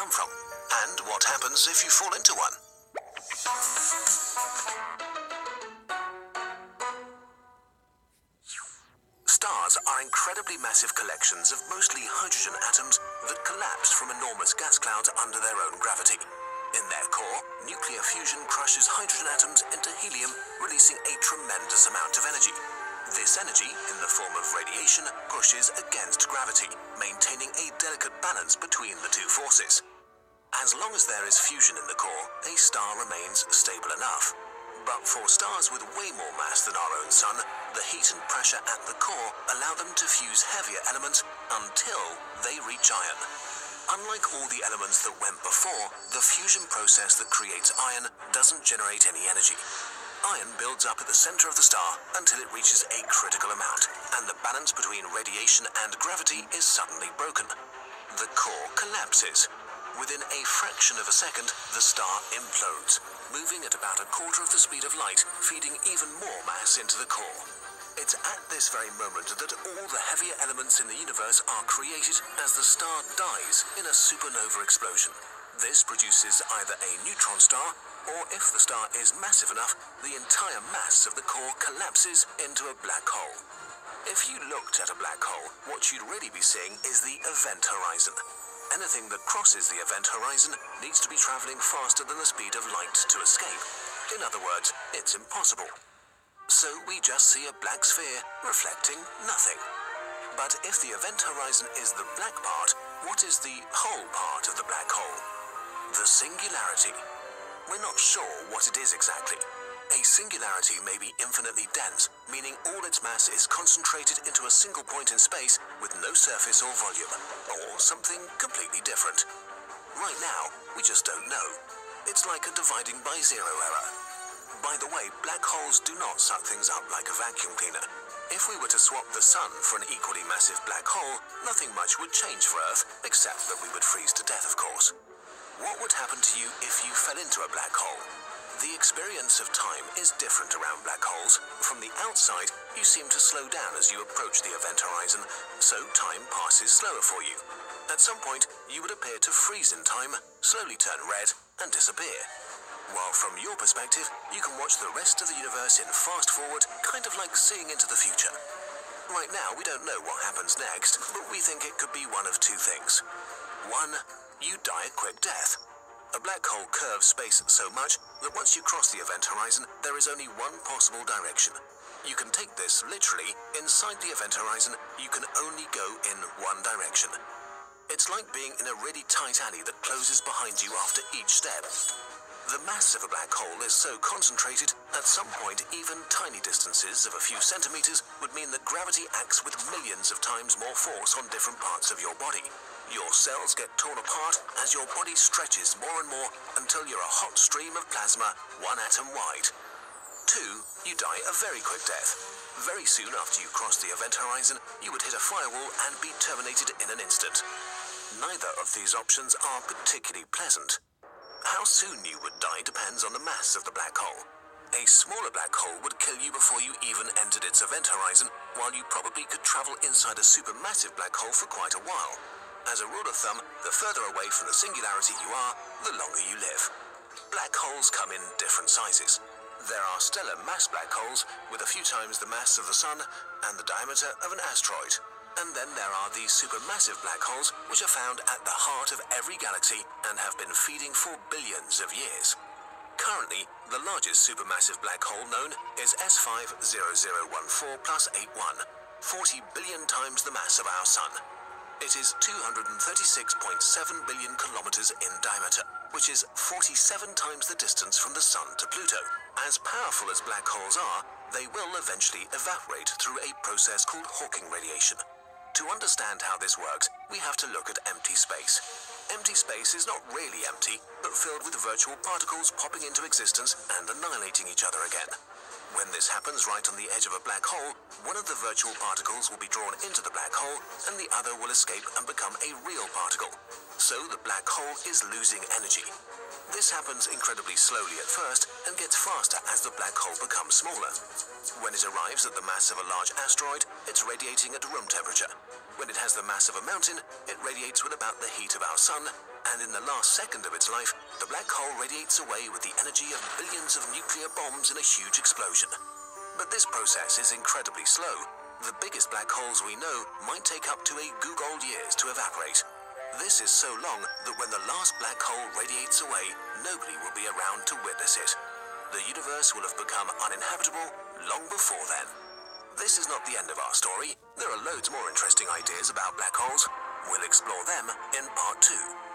come from, and what happens if you fall into one. Stars are incredibly massive collections of mostly hydrogen atoms that collapse from enormous gas clouds under their own gravity. In their core, nuclear fusion crushes hydrogen atoms into helium, releasing a tremendous amount of energy. This energy, in the form of radiation, pushes against gravity, maintaining a delicate balance between the two forces. As long as there is fusion in the core, a star remains stable enough. But for stars with way more mass than our own Sun, the heat and pressure at the core allow them to fuse heavier elements until they reach iron. Unlike all the elements that went before, the fusion process that creates iron doesn't generate any energy. Iron builds up at the center of the star until it reaches a critical amount, and the balance between radiation and gravity is suddenly broken. The core collapses. Within a fraction of a second, the star implodes, moving at about a quarter of the speed of light, feeding even more mass into the core. It's at this very moment that all the heavier elements in the universe are created as the star dies in a supernova explosion. This produces either a neutron star, or if the star is massive enough, the entire mass of the core collapses into a black hole. If you looked at a black hole, what you'd really be seeing is the event horizon. Anything that crosses the event horizon needs to be traveling faster than the speed of light to escape. In other words, it's impossible. So we just see a black sphere reflecting nothing. But if the event horizon is the black part, what is the whole part of the black hole? The singularity. We're not sure what it is exactly. A singularity may be infinitely dense, meaning all its mass is concentrated into a single point in space with no surface or volume, or something completely different. Right now, we just don't know. It's like a dividing by zero error. By the way, black holes do not suck things up like a vacuum cleaner. If we were to swap the Sun for an equally massive black hole, nothing much would change for Earth, except that we would freeze to death, of course. What would happen to you if you fell into a black hole? The experience of time is different around black holes. From the outside, you seem to slow down as you approach the event horizon, so time passes slower for you. At some point, you would appear to freeze in time, slowly turn red, and disappear. While from your perspective, you can watch the rest of the universe in fast forward, kind of like seeing into the future. Right now, we don't know what happens next, but we think it could be one of two things. One, you die a quick death. A black hole curves space so much that once you cross the event horizon, there is only one possible direction. You can take this literally. Inside the event horizon, you can only go in one direction. It's like being in a really tight alley that closes behind you after each step. The mass of a black hole is so concentrated, at some point even tiny distances of a few centimeters would mean that gravity acts with millions of times more force on different parts of your body. Your cells get torn apart as your body stretches more and more until you're a hot stream of plasma, one atom wide. Two, you die a very quick death. Very soon after you cross the event horizon, you would hit a firewall and be terminated in an instant. Neither of these options are particularly pleasant. How soon you would die depends on the mass of the black hole. A smaller black hole would kill you before you even entered its event horizon, while you probably could travel inside a supermassive black hole for quite a while. As a rule of thumb, the further away from the singularity you are, the longer you live. Black holes come in different sizes. There are stellar mass black holes with a few times the mass of the Sun and the diameter of an asteroid. And then there are these supermassive black holes which are found at the heart of every galaxy and have been feeding for billions of years. Currently, the largest supermassive black hole known is S50014 plus 81, 40 billion times the mass of our Sun. It is 236.7 billion kilometers in diameter, which is 47 times the distance from the Sun to Pluto. As powerful as black holes are, they will eventually evaporate through a process called Hawking radiation. To understand how this works, we have to look at empty space. Empty space is not really empty, but filled with virtual particles popping into existence and annihilating each other again. When this happens right on the edge of a black hole, one of the virtual particles will be drawn into the black hole, and the other will escape and become a real particle. So the black hole is losing energy. This happens incredibly slowly at first and gets faster as the black hole becomes smaller. When it arrives at the mass of a large asteroid, it's radiating at room temperature. When it has the mass of a mountain, it radiates with about the heat of our Sun, and in the last second of its life, the black hole radiates away with the energy of billions of nuclear bombs in a huge explosion. But this process is incredibly slow. The biggest black holes we know might take up to a googol years to evaporate. This is so long that when the last black hole radiates away, nobody will be around to witness it. The universe will have become uninhabitable long before then. This is not the end of our story. There are loads more interesting ideas about black holes. We'll explore them in part 2.